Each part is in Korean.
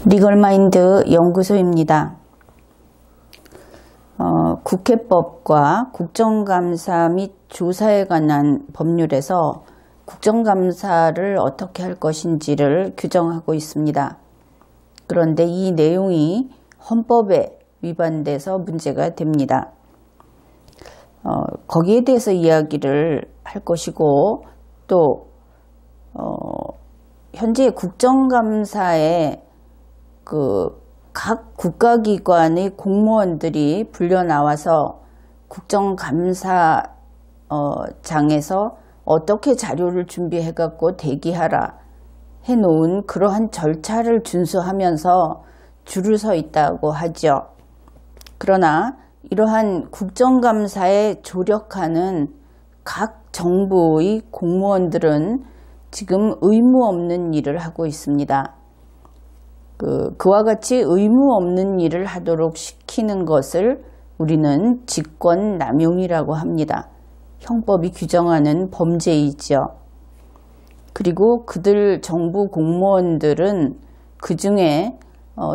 리걸마인드 연구소입니다. 국회법과 국정감사 및 조사에 관한 법률에서 국정감사를 어떻게 할 것인지를 규정하고 있습니다. 그런데 이 내용이 헌법에 위반돼서 문제가 됩니다. 거기에 대해서 이야기를 할 것이고, 또 현재 국정감사에 각 국가기관의 공무원들이 불려 나와서 국정감사장에서 어떻게 자료를 준비해 갖고 대기하라 해놓은 그러한 절차를 준수하면서 줄을 서 있다고 하죠. 그러나 이러한 국정감사에 조력하는 각 정부의 공무원들은 지금 의무 없는 일을 하고 있습니다. 그와 같이 의무 없는 일을 하도록 시키는 것을 우리는 직권남용이라고 합니다. 형법이 규정하는 범죄이죠. 그리고 그들 정부 공무원들은 그 중에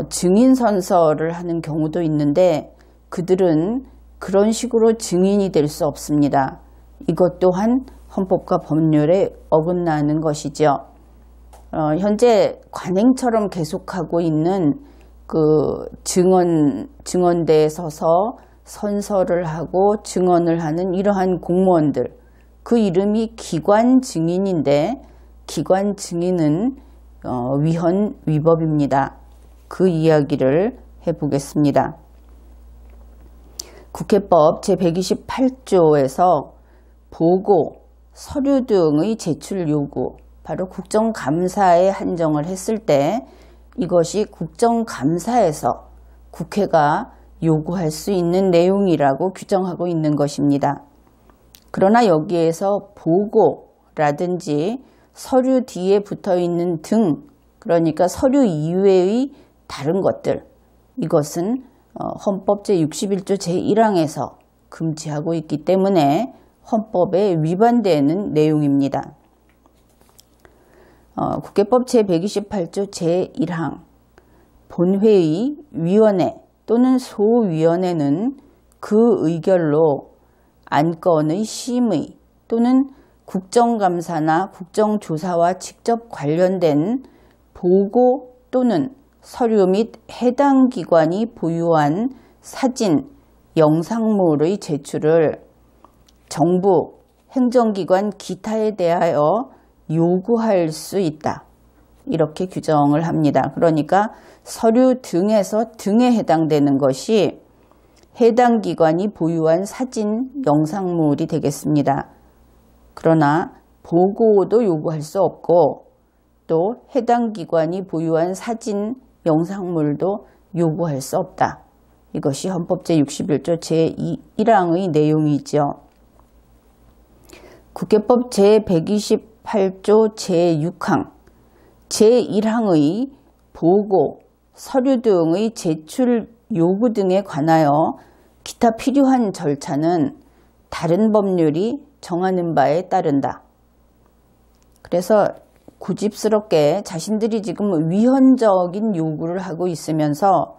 증인 선서를 하는 경우도 있는데, 그들은 그런 식으로 증인이 될 수 없습니다. 이것 또한 헌법과 법률에 어긋나는 것이죠. 현재 관행처럼 계속하고 있는 증언대에 서서 선서를 하고 증언을 하는 이러한 공무원들, 그 이름이 기관 증인인데, 기관 증인은 위헌위법입니다. 그 이야기를 해보겠습니다. 국회법 제128조에서 보고, 서류 등의 제출 요구, 바로 국정감사에 한정을 했을 때 이것이 국정감사에서 국회가 요구할 수 있는 내용이라고 규정하고 있는 것입니다. 그러나 여기에서 보고라든지 서류 뒤에 붙어 있는 등, 그러니까 서류 이외의 다른 것들, 이것은 헌법 제61조 제1항에서 금지하고 있기 때문에 헌법에 위반되는 내용입니다. 국회법 제128조 제1항 본회의, 위원회 또는 소위원회는 그 의결로 안건의 심의 또는 국정감사나 국정조사와 직접 관련된 보고 또는 서류 및 해당 기관이 보유한 사진, 영상물의 제출을 정부, 행정기관 기타에 대하여 요구할 수 있다. 이렇게 규정을 합니다. 그러니까 서류 등에서 등에 해당되는 것이 해당 기관이 보유한 사진, 영상물이 되겠습니다. 그러나 보고도 요구할 수 없고, 또 해당 기관이 보유한 사진, 영상물도 요구할 수 없다. 이것이 헌법 제61조 제1항의 내용이죠. 국회법 제128조 제6항, 제1항의 보고, 서류 등의 제출 요구 등에 관하여 기타 필요한 절차는 다른 법률이 정하는 바에 따른다. 그래서 고집스럽게 자신들이 지금 위헌적인 요구를 하고 있으면서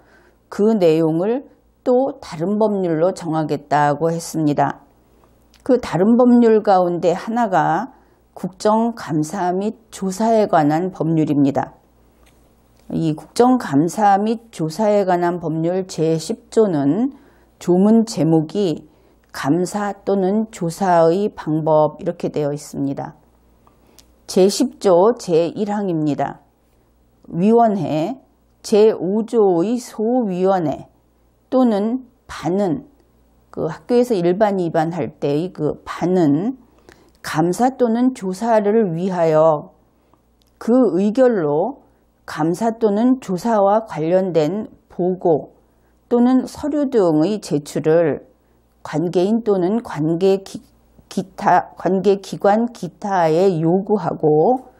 그 내용을 또 다른 법률로 정하겠다고 했습니다. 그 다른 법률 가운데 하나가 국정감사 및 조사에 관한 법률입니다. 이 국정감사 및 조사에 관한 법률 제10조는 조문 제목이 감사 또는 조사의 방법 이렇게 되어 있습니다. 제10조 제1항입니다. 위원회, 제5조의 소위원회 또는 반은, 학교에서 일반, 2반 할 때의 반은 감사 또는 조사를 위하여 그 의결로 감사 또는 조사와 관련된 보고 또는 서류 등의 제출을 관계인 또는 관계기관 기타에 요구하고,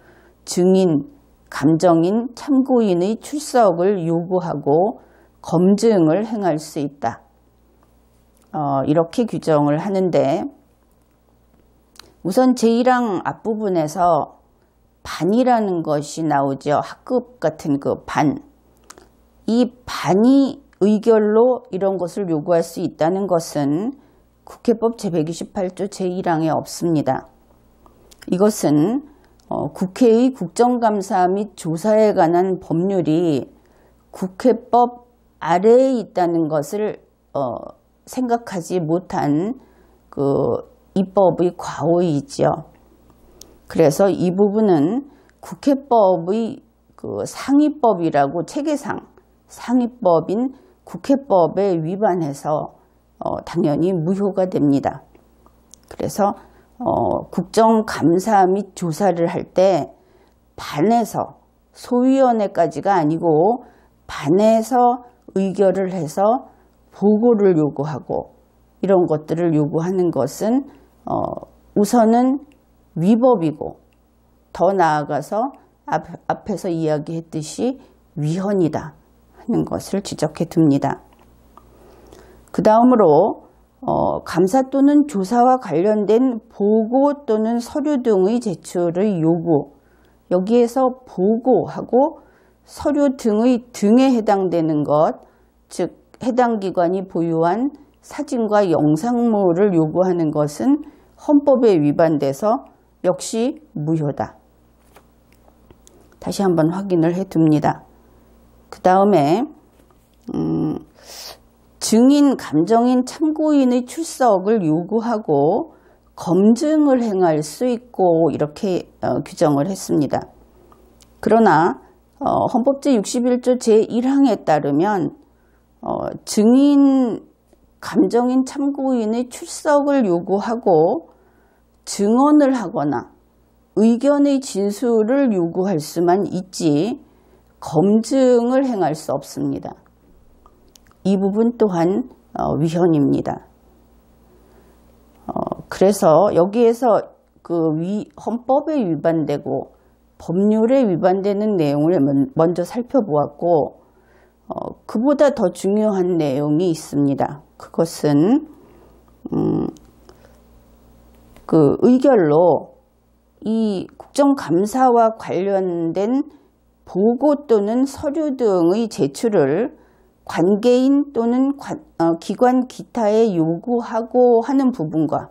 증인, 감정인, 참고인의 출석을 요구하고 검증을 행할 수 있다. 이렇게 규정을 하는데, 우선 제1항 앞부분에서 반이라는 것이 나오죠. 학급 같은 반. 이 반의 의결로 이런 것을 요구할 수 있다는 것은 국회법 제128조 제1항에 없습니다. 이것은 국회의 국정감사 및 조사에 관한 법률이 국회법 아래에 있다는 것을 생각하지 못한 그 입법의 과오이지요. 그래서 이 부분은 국회법의 그 상위법이라고 체계상 상위법인 국회법에 위반해서 당연히 무효가 됩니다. 그래서 국정감사 및 조사를 할 때 반에서 소위원회까지가 아니고 반에서 의결을 해서 보고를 요구하고 이런 것들을 요구하는 것은 우선은 위법이고 더 나아가서 앞에서 이야기했듯이 위헌이다 하는 것을 지적해 둡니다. 그 다음으로 감사 또는 조사와 관련된 보고 또는 서류 등의 제출의 요구, 여기에서 보고하고 서류 등의 등에 해당되는 것, 즉 해당 기관이 보유한 사진과 영상물을 요구하는 것은 헌법에 위반돼서 역시 무효다. 다시 한번 확인을 해 둡니다. 그 다음에 증인, 감정인, 참고인의 출석을 요구하고 검증을 행할 수 있고 이렇게 규정을 했습니다. 그러나 헌법 제61조 제1항에 따르면 증인, 감정인, 참고인의 출석을 요구하고 증언을 하거나 의견의 진술을 요구할 수만 있지 검증을 행할 수 없습니다. 이 부분 또한 위헌입니다. 그래서 여기에서 그 헌법에 위반되고 법률에 위반되는 내용을 먼저 살펴보았고 그보다 더 중요한 내용이 있습니다. 그것은 그 의결로 이 국정감사와 관련된 보고 또는 서류 등의 제출을 관계인 또는 기관 기타에 요구하고 하는 부분과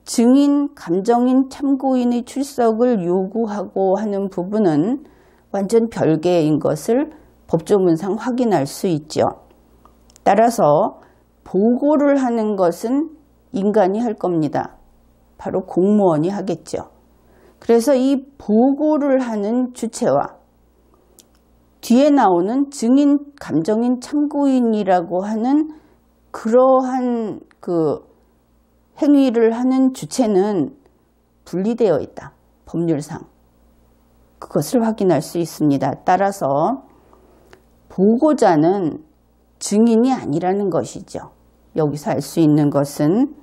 증인, 감정인, 참고인의 출석을 요구하고 하는 부분은 완전 별개인 것을 법조문상 확인할 수 있죠. 따라서 보고를 하는 것은 인간이 할 겁니다. 바로 공무원이 하겠죠. 그래서 이 보고를 하는 주체와 뒤에 나오는 증인, 감정인, 참고인이라고 하는 그러한 그 행위를 하는 주체는 분리되어 있다. 법률상. 그것을 확인할 수 있습니다. 따라서 보고자는 증인이 아니라는 것이죠. 여기서 알 수 있는 것은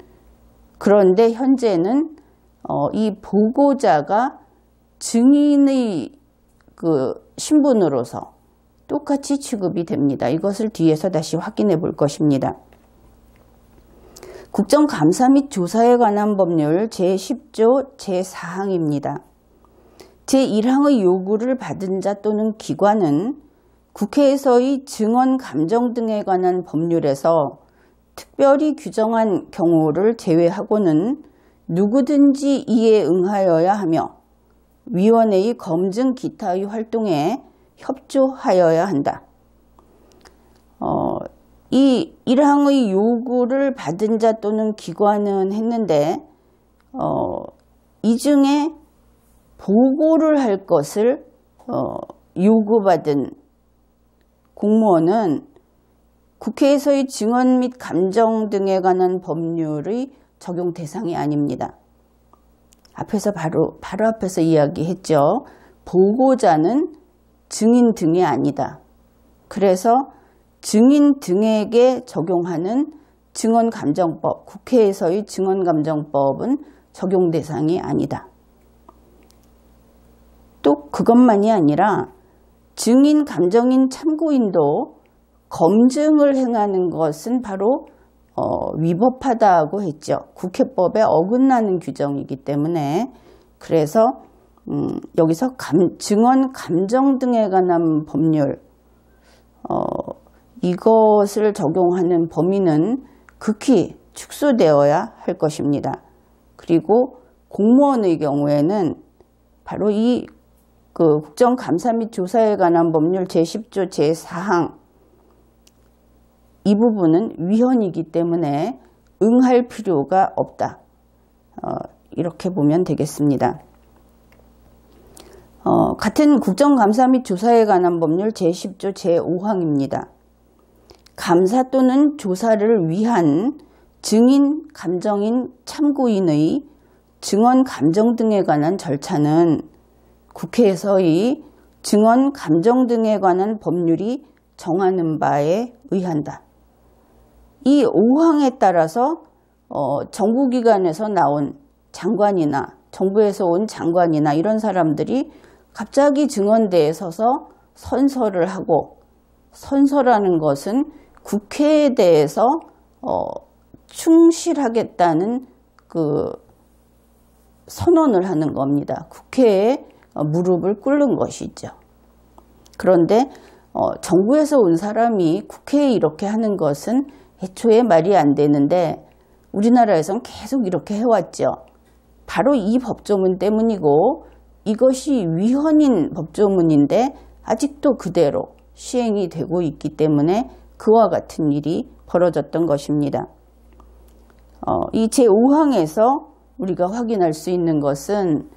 그런데 현재는 이 보고자가 증인의 그 신분으로서 똑같이 취급이 됩니다. 이것을 뒤에서 다시 확인해 볼 것입니다. 국정감사 및 조사에 관한 법률 제10조 제4항입니다. 제1항의 요구를 받은 자 또는 기관은 국회에서의 증언, 감정 등에 관한 법률에서 특별히 규정한 경우를 제외하고는 누구든지 이에 응하여야 하며 위원회의 검증 기타의 활동에 협조하여야 한다. 이 1항의 요구를 받은 자 또는 기관은 했는데 이 중에 보고를 할 것을 요구받은 공무원은 국회에서의 증언 및 감정 등에 관한 법률의 적용 대상이 아닙니다. 앞에서 바로 앞에서 이야기했죠. 보고자는 증인 등이 아니다. 그래서 증인 등에게 적용하는 증언감정법, 국회에서의 증언감정법은 적용 대상이 아니다. 또 그것만이 아니라 증인, 감정인, 참고인도 검증을 행하는 것은 바로 위법하다고 했죠. 국회법에 어긋나는 규정이기 때문에. 그래서 여기서 증언, 감정 등에 관한 법률 이것을 적용하는 범위는 극히 축소되어야 할 것입니다. 그리고 공무원의 경우에는 바로 이 국정감사 및 조사에 관한 법률 제10조 제4항 이 부분은 위헌이기 때문에 응할 필요가 없다. 이렇게 보면 되겠습니다. 같은 국정감사 및 조사에 관한 법률 제10조 제5항입니다. 감사 또는 조사를 위한 증인, 감정인, 참고인의 증언, 감정 등에 관한 절차는 국회에서의 증언, 감정 등에 관한 법률이 정하는 바에 의한다. 이 5항에 따라서 정부기관에서 나온 장관이나 정부에서 온 장관이나 이런 사람들이 갑자기 증언대에 서서 선서를 하고, 선서라는 것은 국회에 대해서 충실하겠다는 선언을 하는 겁니다. 국회에 무릎을 꿇는 것이죠. 그런데 정부에서 온 사람이 국회에 이렇게 하는 것은 애초에 말이 안 되는데 우리나라에선 계속 이렇게 해왔죠. 바로 이 법조문 때문이고 이것이 위헌인 법조문인데 아직도 그대로 시행이 되고 있기 때문에 그와 같은 일이 벌어졌던 것입니다. 이 제5항에서 우리가 확인할 수 있는 것은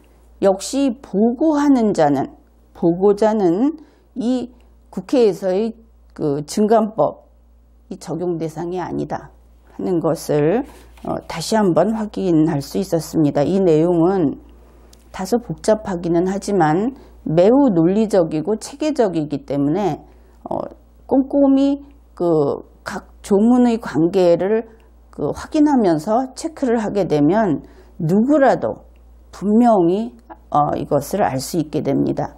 역시 보고하는 자는, 보고자는 이 국회에서의 증감법이 적용 대상이 아니다 하는 것을 다시 한번 확인할 수 있었습니다. 이 내용은 다소 복잡하기는 하지만 매우 논리적이고 체계적이기 때문에 꼼꼼히 각 조문의 관계를 확인하면서 체크를 하게 되면 누구라도 분명히 이것을 알 수 있게 됩니다.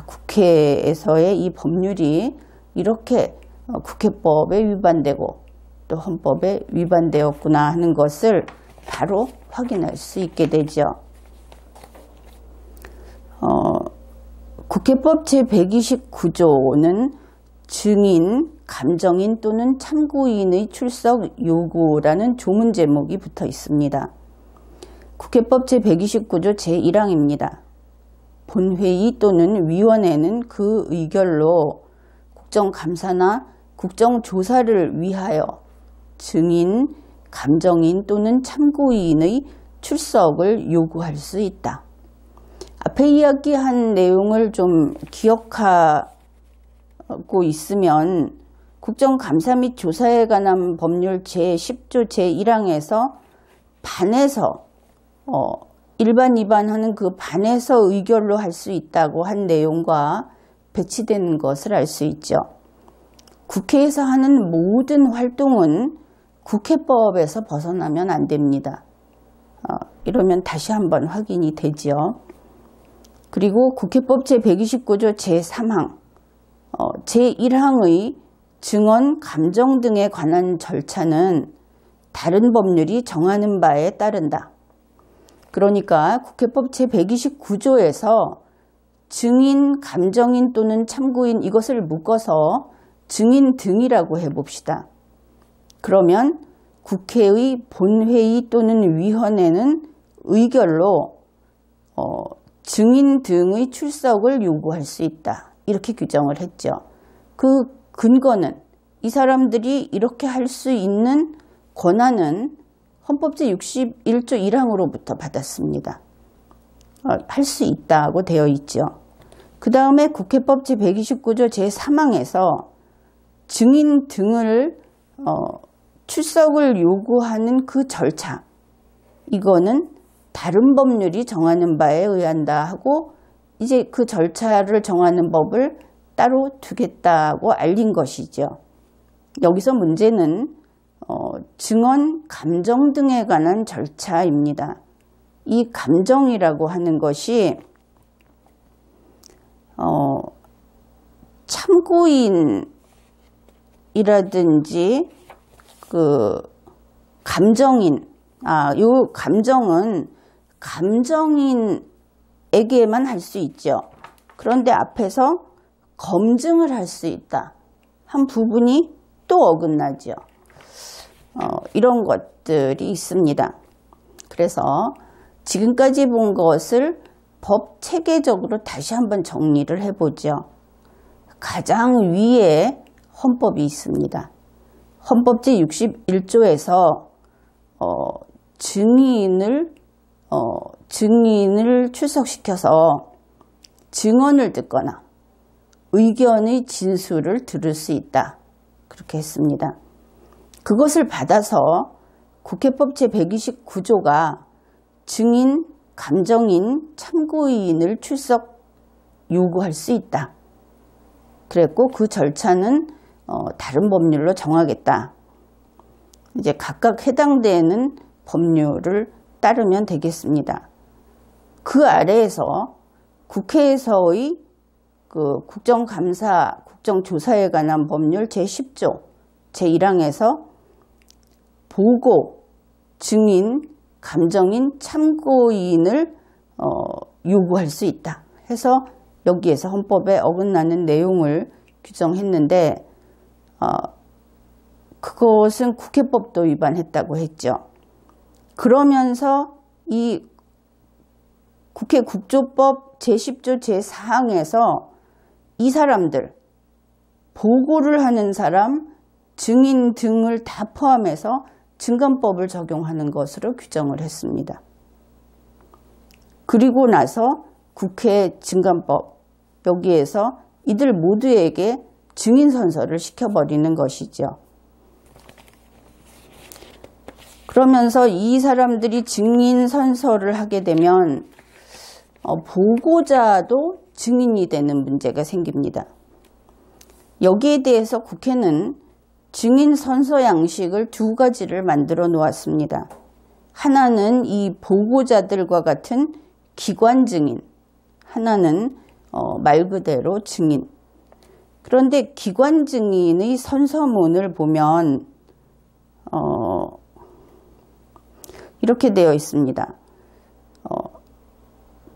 국회에서의 이 법률이 이렇게 국회법에 위반되고 또 헌법에 위반되었구나 하는 것을 바로 확인할 수 있게 되죠. 국회법 제129조는 증인, 감정인 또는 참고인의 출석 요구라는 조문 제목이 붙어 있습니다. 국회법 제129조 제1항입니다. 본회의 또는 위원회는 그 의결로 국정감사나 국정조사를 위하여 증인, 감정인 또는 참고인의 출석을 요구할 수 있다. 앞에 이야기한 내용을 좀 기억하고 있으면 국정감사 및 조사에 관한 법률 제10조 제1항에서 반에서 일반, 위반하는 그 반에서 의결로 할 수 있다고 한 내용과 배치되는 것을 알 수 있죠. 국회에서 하는 모든 활동은 국회법에서 벗어나면 안 됩니다. 이러면 다시 한번 확인이 되죠. 그리고 국회법 제129조 제3항, 제1항의 증언, 감정 등에 관한 절차는 다른 법률이 정하는 바에 따른다. 그러니까 국회법 제129조에서 증인, 감정인 또는 참고인 이것을 묶어서 증인 등이라고 해봅시다. 그러면 국회의 본회의 또는 위원회는 의결로 증인 등의 출석을 요구할 수 있다. 이렇게 규정을 했죠. 그 근거는 이 사람들이 이렇게 할 수 있는 권한은 헌법 제61조 1항으로부터 받았습니다. 할 수 있다고 되어 있죠. 그 다음에 국회법 제129조 제3항에서 증인 등을 출석을 요구하는 그 절차, 이거는 다른 법률이 정하는 바에 의한다 하고 이제 그 절차를 정하는 법을 따로 두겠다고 알린 것이죠. 여기서 문제는 증언, 감정 등에 관한 절차입니다. 이 감정이라고 하는 것이 참고인이라든지 감정인, 요 감정은 감정인에게만 할 수 있죠. 그런데 앞에서 검증을 할 수 있다 한 부분이 또 어긋나죠. 이런 것들이 있습니다. 그래서 지금까지 본 것을 법 체계적으로 다시 한번 정리를 해보죠. 가장 위에 헌법이 있습니다. 헌법 제61조에서 증인을 출석시켜서 증언을 듣거나 의견의 진술을 들을 수 있다. 그렇게 했습니다. 그것을 받아서 국회법 제129조가 증인, 감정인, 참고인을 출석 요구할 수 있다. 그랬고 그 절차는 다른 법률로 정하겠다. 이제 각각 해당되는 법률을 따르면 되겠습니다. 그 아래에서 국회에서의 그 국정감사, 국정조사에 관한 법률 제10조 제1항에서 보고, 증인, 감정인, 참고인을 요구할 수 있다 해서 여기에서 헌법에 어긋나는 내용을 규정했는데 그것은 국회법도 위반했다고 했죠. 그러면서 이 국회 국조법 제10조 제4항에서 이 사람들, 보고를 하는 사람, 증인 등을 다 포함해서 증감법을 적용하는 것으로 규정을 했습니다. 그리고 나서 국회 증감법, 여기에서 이들 모두에게 증인 선서를 시켜버리는 것이죠. 그러면서 이 사람들이 증인 선서를 하게 되면 보고자도 증인이 되는 문제가 생깁니다. 여기에 대해서 국회는 증인 선서 양식을 두 가지를 만들어 놓았습니다. 하나는 이 보고자들과 같은 기관 증인, 하나는 말 그대로 증인. 그런데 기관 증인의 선서문을 보면 이렇게 되어 있습니다.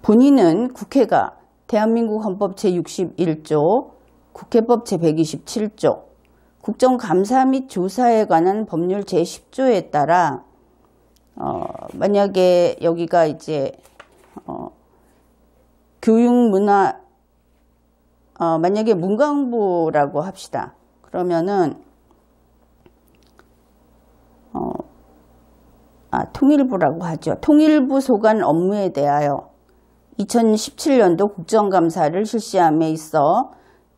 본인은 국회가 대한민국 헌법 제61조, 국회법 제127조, 국정감사 및 조사에 관한 법률 제10조에 따라 만약에 여기가 이제 교육문화 만약에 문광부라고 합시다. 그러면은 통일부라고 하죠. 통일부 소관 업무에 대하여 2017년도 국정감사를 실시함에 있어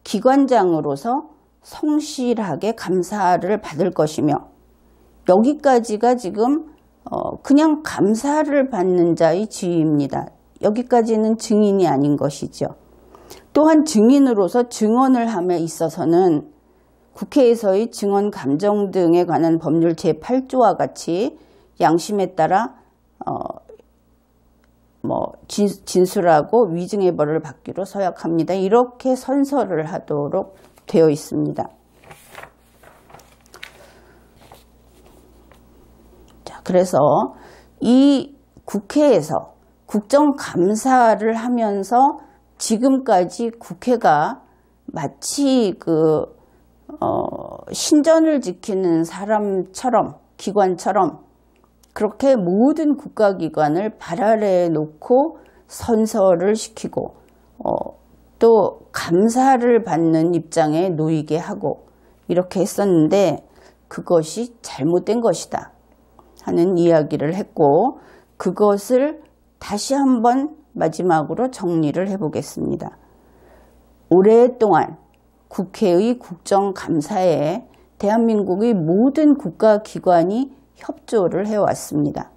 기관장으로서 성실하게 감사를 받을 것이며, 여기까지가 지금 그냥 감사를 받는 자의 지위입니다. 여기까지는 증인이 아닌 것이죠. 또한 증인으로서 증언을 함에 있어서는 국회에서의 증언 감정 등에 관한 법률 제8조와 같이 양심에 따라 진술하고 위증의 벌을 받기로 서약합니다. 이렇게 선서를 하도록 되어 있습니다. 자, 그래서 이 국회에서 국정감사를 하면서 지금까지 국회가 마치 신전을 지키는 사람처럼, 기관처럼 그렇게 모든 국가기관을 발 아래에 놓고 선서를 시키고 또 감사를 받는 입장에 놓이게 하고 이렇게 했었는데 그것이 잘못된 것이다 하는 이야기를 했고, 그것을 다시 한번 마지막으로 정리를 해보겠습니다. 오랫동안 국회의 국정감사에 대한민국의 모든 국가기관이 협조를 해왔습니다.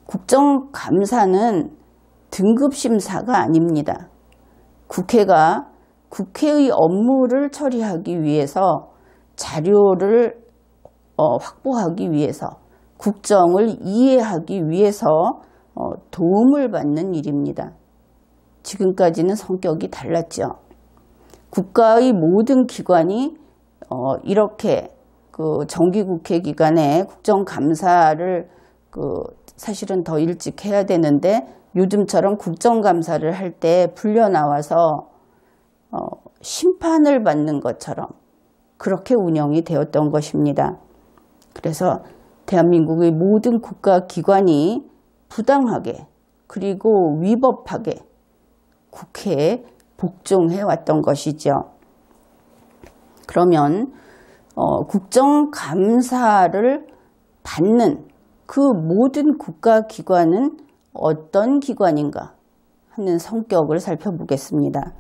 국정감사는 등급심사가 아닙니다. 국회가 국회의 업무를 처리하기 위해서 자료를 확보하기 위해서 국정을 이해하기 위해서 도움을 받는 일입니다. 지금까지는 성격이 달랐죠. 국가의 모든 기관이 이렇게 정기국회 기간에 국정감사를 사실은 더 일찍 해야 되는데 요즘처럼 국정감사를 할 때 불려 나와서 심판을 받는 것처럼 그렇게 운영이 되었던 것입니다. 그래서 대한민국의 모든 국가기관이 부당하게 그리고 위법하게 국회에 복종해 왔던 것이죠. 그러면 국정감사를 받는 그 모든 국가기관은 어떤 기관인가 하는 성격을 살펴보겠습니다.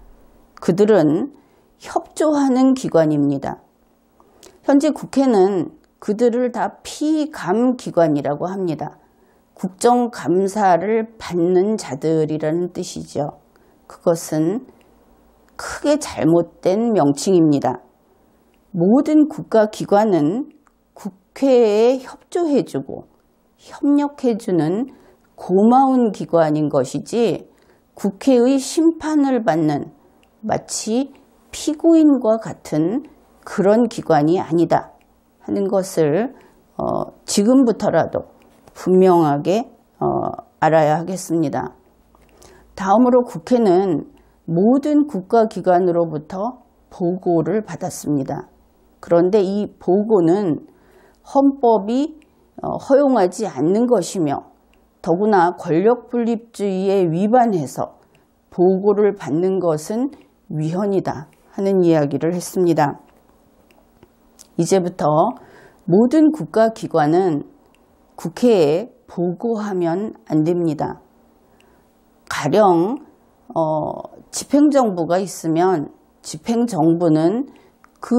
그들은 협조하는 기관입니다. 현재 국회는 그들을 다 피감기관이라고 합니다. 국정감사를 받는 자들이라는 뜻이죠. 그것은 크게 잘못된 명칭입니다. 모든 국가기관은 국회에 협조해주고 협력해주는 고마운 기관인 것이지 국회의 심판을 받는 마치 피고인과 같은 그런 기관이 아니다 하는 것을 지금부터라도 분명하게 알아야 하겠습니다. 다음으로 국회는 모든 국가기관으로부터 보고를 받았습니다. 그런데 이 보고는 헌법이 허용하지 않는 것이며 더구나 권력분립주의에 위반해서 보고를 받는 것은 위헌이다 하는 이야기를 했습니다. 이제부터 모든 국가기관은 국회에 보고하면 안 됩니다. 가령 집행정부가 있으면 집행정부는 그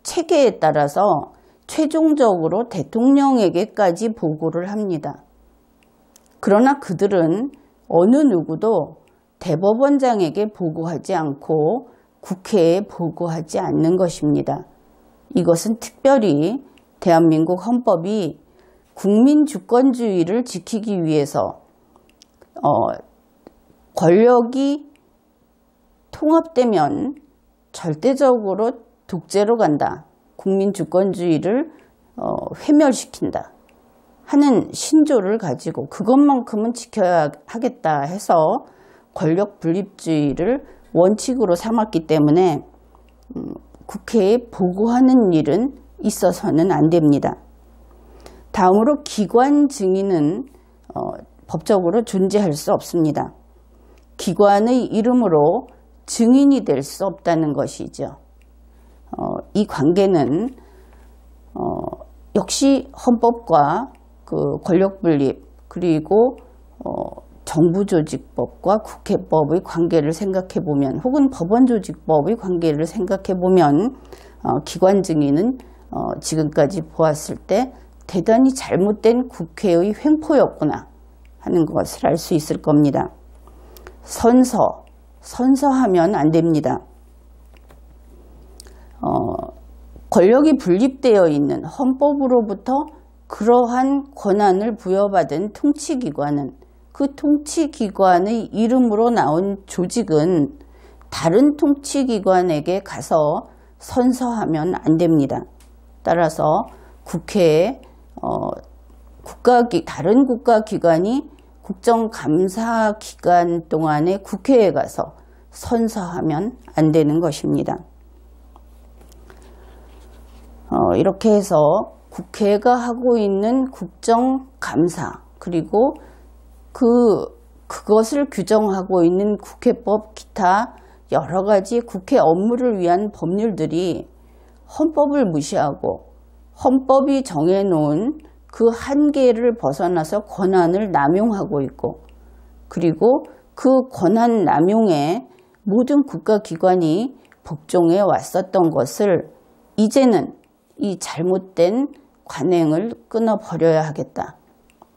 체계에 따라서 최종적으로 대통령에게까지 보고를 합니다. 그러나 그들은 어느 누구도 대법원장에게 보고하지 않고 국회에 보고하지 않는 것입니다. 이것은 특별히 대한민국 헌법이 국민 주권주의를 지키기 위해서 권력이 통합되면 절대적으로 독재로 간다. 국민 주권주의를 회멸시킨다 하는 신조를 가지고 그것만큼은 지켜야 하겠다 해서 권력 분립주의를 원칙으로 삼았기 때문에 국회에 보고하는 일은 있어서는 안 됩니다. 다음으로 기관 증인은 법적으로 존재할 수 없습니다. 기관의 이름으로 증인이 될 수 없다는 것이죠. 이 관계는 역시 헌법과 그 권력분립 그리고 정부조직법과 국회법의 관계를 생각해 보면 혹은 법원조직법의 관계를 생각해 보면 기관 증인은 지금까지 보았을 때 대단히 잘못된 국회의 횡포였구나 하는 것을 알 수 있을 겁니다. 선서하면 안 됩니다. 권력이 분립되어 있는 헌법으로부터 그러한 권한을 부여받은 통치기관은 그 통치기관의 이름으로 나온 조직은 다른 통치기관에게 가서 선서하면 안 됩니다. 따라서 국회에 다른 국가기관이 국정감사 기간 동안에 국회에 가서 선서하면 안 되는 것입니다. 이렇게 해서 국회가 하고 있는 국정감사 그리고 그것을 규정하고 있는 국회법 기타 여러 가지 국회 업무를 위한 법률들이 헌법을 무시하고 헌법이 정해놓은 그 한계를 벗어나서 권한을 남용하고 있고 그리고 그 권한 남용에 모든 국가기관이 복종해 왔었던 것을 이제는 이 잘못된 관행을 끊어버려야 하겠다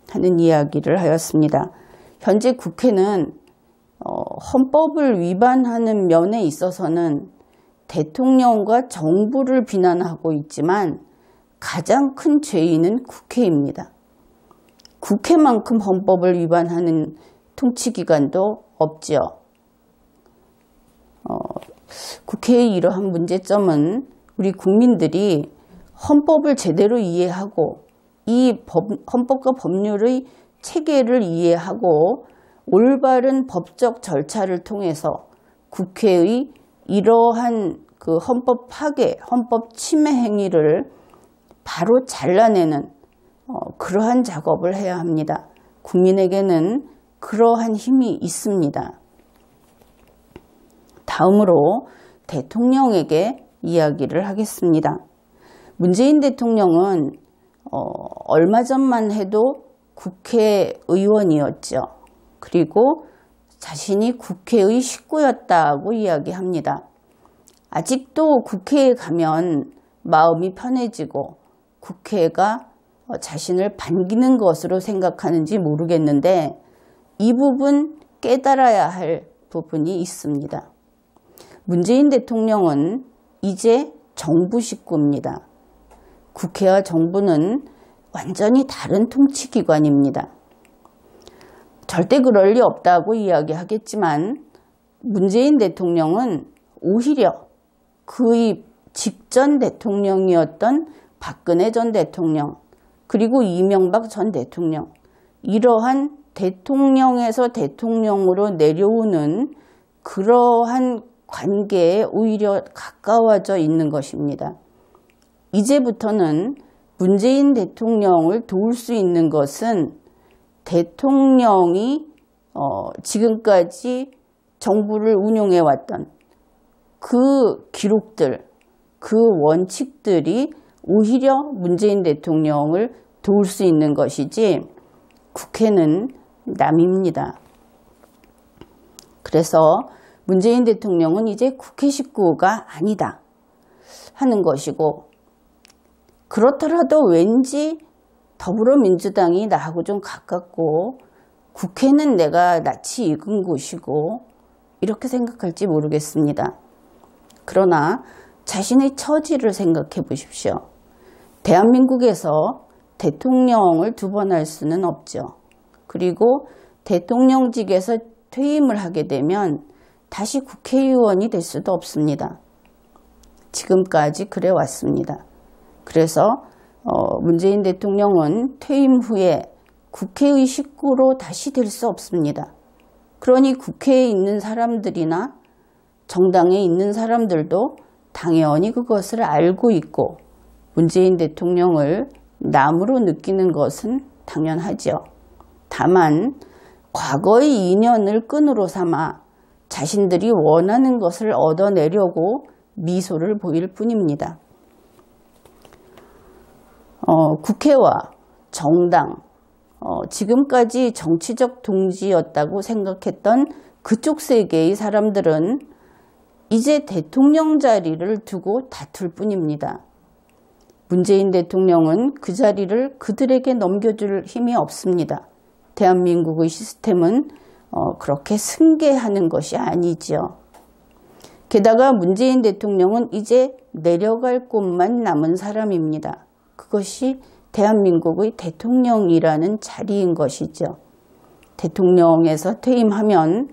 하는 이야기를 하였습니다. 현재 국회는 헌법을 위반하는 면에 있어서는 대통령과 정부를 비난하고 있지만 가장 큰 죄인은 국회입니다. 국회만큼 헌법을 위반하는 통치기관도 없죠. 국회의 이러한 문제점은 우리 국민들이 헌법을 제대로 이해하고 이 헌법과 법률의 체계를 이해하고 올바른 법적 절차를 통해서 국회의 이러한 그 헌법 파괴, 헌법 침해 행위를 바로 잘라내는 그러한 작업을 해야 합니다. 국민에게는 그러한 힘이 있습니다. 다음으로 대통령에게 이야기를 하겠습니다. 문재인 대통령은 얼마 전만 해도 국회의원이었죠. 그리고 자신이 국회의 식구였다고 이야기합니다. 아직도 국회에 가면 마음이 편해지고 국회가 자신을 반기는 것으로 생각하는지 모르겠는데 이 부분 깨달아야 할 부분이 있습니다. 문재인 대통령은 이제 정부 식구입니다. 국회와 정부는 완전히 다른 통치기관입니다. 절대 그럴 리 없다고 이야기하겠지만 문재인 대통령은 오히려 그의 직전 대통령이었던 박근혜 전 대통령 그리고 이명박 전 대통령 이러한 대통령에서 대통령으로 내려오는 그러한 관계에 오히려 가까워져 있는 것입니다. 이제부터는 문재인 대통령을 도울 수 있는 것은 대통령이 지금까지 정부를 운용해왔던 그 기록들, 그 원칙들이 오히려 문재인 대통령을 도울 수 있는 것이지 국회는 남입니다. 그래서 문재인 대통령은 이제 국회 식구가 아니다 하는 것이고 그렇더라도 왠지 더불어민주당이 나하고 좀 가깝고 국회는 내가 낯이 익은 곳이고 이렇게 생각할지 모르겠습니다. 그러나 자신의 처지를 생각해 보십시오. 대한민국에서 대통령을 두 번 할 수는 없죠. 그리고 대통령직에서 퇴임을 하게 되면 다시 국회의원이 될 수도 없습니다. 지금까지 그래 왔습니다. 그래서 문재인 대통령은 퇴임 후에 국회의 식구로 다시 될 수 없습니다. 그러니 국회에 있는 사람들이나 정당에 있는 사람들도 당연히 그것을 알고 있고 문재인 대통령을 남으로 느끼는 것은 당연하죠. 다만 과거의 인연을 끈으로 삼아 자신들이 원하는 것을 얻어내려고 미소를 보일 뿐입니다. 국회와 정당, 지금까지 정치적 동지였다고 생각했던 그쪽 세계의 사람들은 이제 대통령 자리를 두고 다툴 뿐입니다. 문재인 대통령은 그 자리를 그들에게 넘겨줄 힘이 없습니다. 대한민국의 시스템은 그렇게 승계하는 것이 아니죠. 게다가 문재인 대통령은 이제 내려갈 곳만 남은 사람입니다. 그것이 대한민국의 대통령이라는 자리인 것이죠. 대통령에서 퇴임하면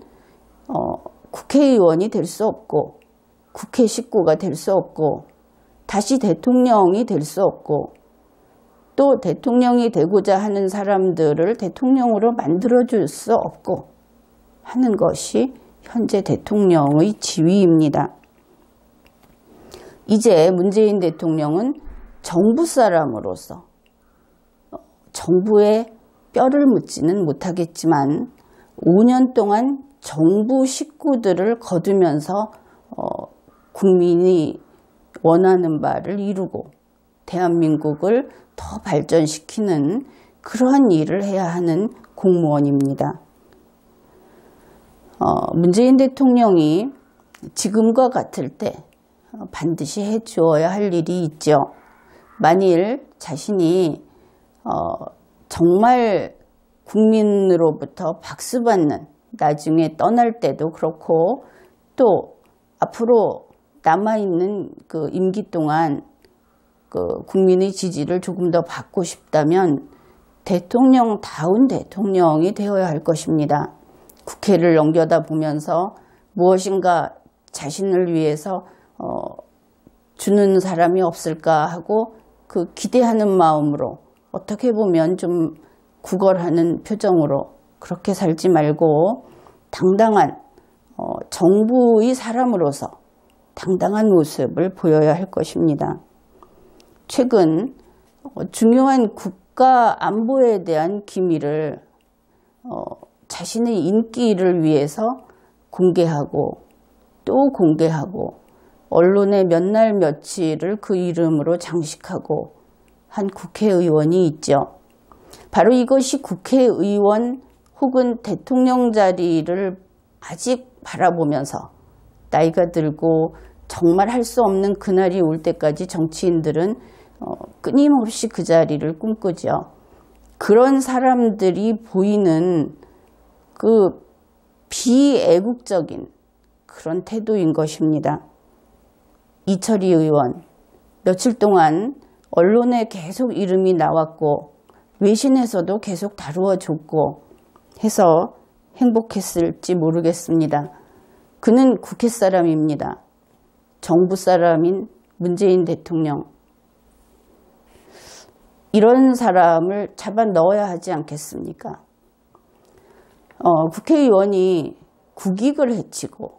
국회의원이 될 수 없고 국회 식구가 될 수 없고 다시 대통령이 될 수 없고 또 대통령이 되고자 하는 사람들을 대통령으로 만들어줄 수 없고 하는 것이 현재 대통령의 지위입니다. 이제 문재인 대통령은 정부 사람으로서 정부에 뼈를 묻지는 못하겠지만 5년 동안 정부 식구들을 거두면서 국민이 원하는 바를 이루고 대한민국을 더 발전시키는 그러한 일을 해야 하는 공무원입니다. 문재인 대통령이 지금과 같을 때 반드시 해주어야 할 일이 있죠. 만일 자신이 정말 국민으로부터 박수받는 나중에 떠날 때도 그렇고 또 앞으로 남아있는 그 임기 동안 그 국민의 지지를 조금 더 받고 싶다면 대통령다운 대통령이 되어야 할 것입니다. 국회를 넘겨다보면서 무엇인가 자신을 위해서 주는 사람이 없을까 하고 그 기대하는 마음으로 어떻게 보면 좀 구걸하는 표정으로 그렇게 살지 말고 당당한 정부의 사람으로서 당당한 모습을 보여야 할 것입니다. 최근 중요한 국가 안보에 대한 기밀을 자신의 인기를 위해서 공개하고 또 공개하고 언론에 몇 날 며칠을 그 이름으로 장식하고 한 국회의원이 있죠. 바로 이것이 국회의원 혹은 대통령 자리를 아직 바라보면서 나이가 들고 정말 할 수 없는 그날이 올 때까지 정치인들은 끊임없이 그 자리를 꿈꾸죠. 그런 사람들이 보이는 그 비애국적인 그런 태도인 것입니다. 이철희 의원, 며칠 동안 언론에 계속 이름이 나왔고 외신에서도 계속 다루어졌고 해서 행복했을지 모르겠습니다. 그는 국회 사람입니다. 정부 사람인 문재인 대통령. 이런 사람을 잡아 넣어야 하지 않겠습니까? 국회의원이 국익을 해치고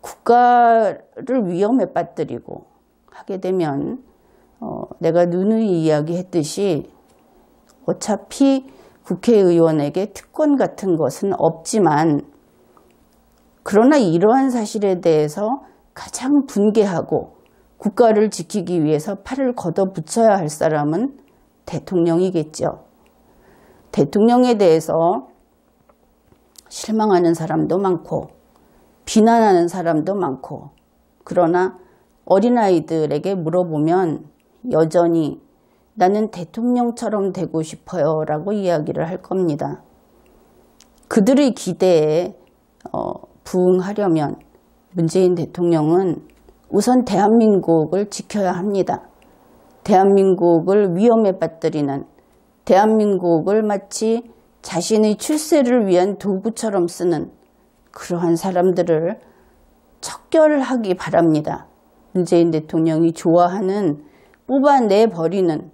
국가를 위험에 빠뜨리고 하게 되면 내가 누누이 이야기했듯이 어차피 국회의원에게 특권 같은 것은 없지만 그러나 이러한 사실에 대해서 가장 분개하고 국가를 지키기 위해서 팔을 걷어붙여야 할 사람은 대통령이겠죠. 대통령에 대해서 실망하는 사람도 많고 비난하는 사람도 많고 그러나 어린아이들에게 물어보면 여전히 나는 대통령처럼 되고 싶어요 라고 이야기를 할 겁니다. 그들의 기대에 부응하려면 문재인 대통령은 우선 대한민국을 지켜야 합니다. 대한민국을 위험에 빠뜨리는, 대한민국을 마치 자신의 출세를 위한 도구처럼 쓰는 그러한 사람들을 척결하기 바랍니다. 문재인 대통령이 좋아하는 뽑아내버리는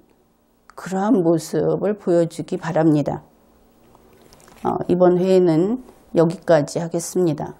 그러한 모습을 보여주기 바랍니다. 이번 회의는 여기까지 하겠습니다.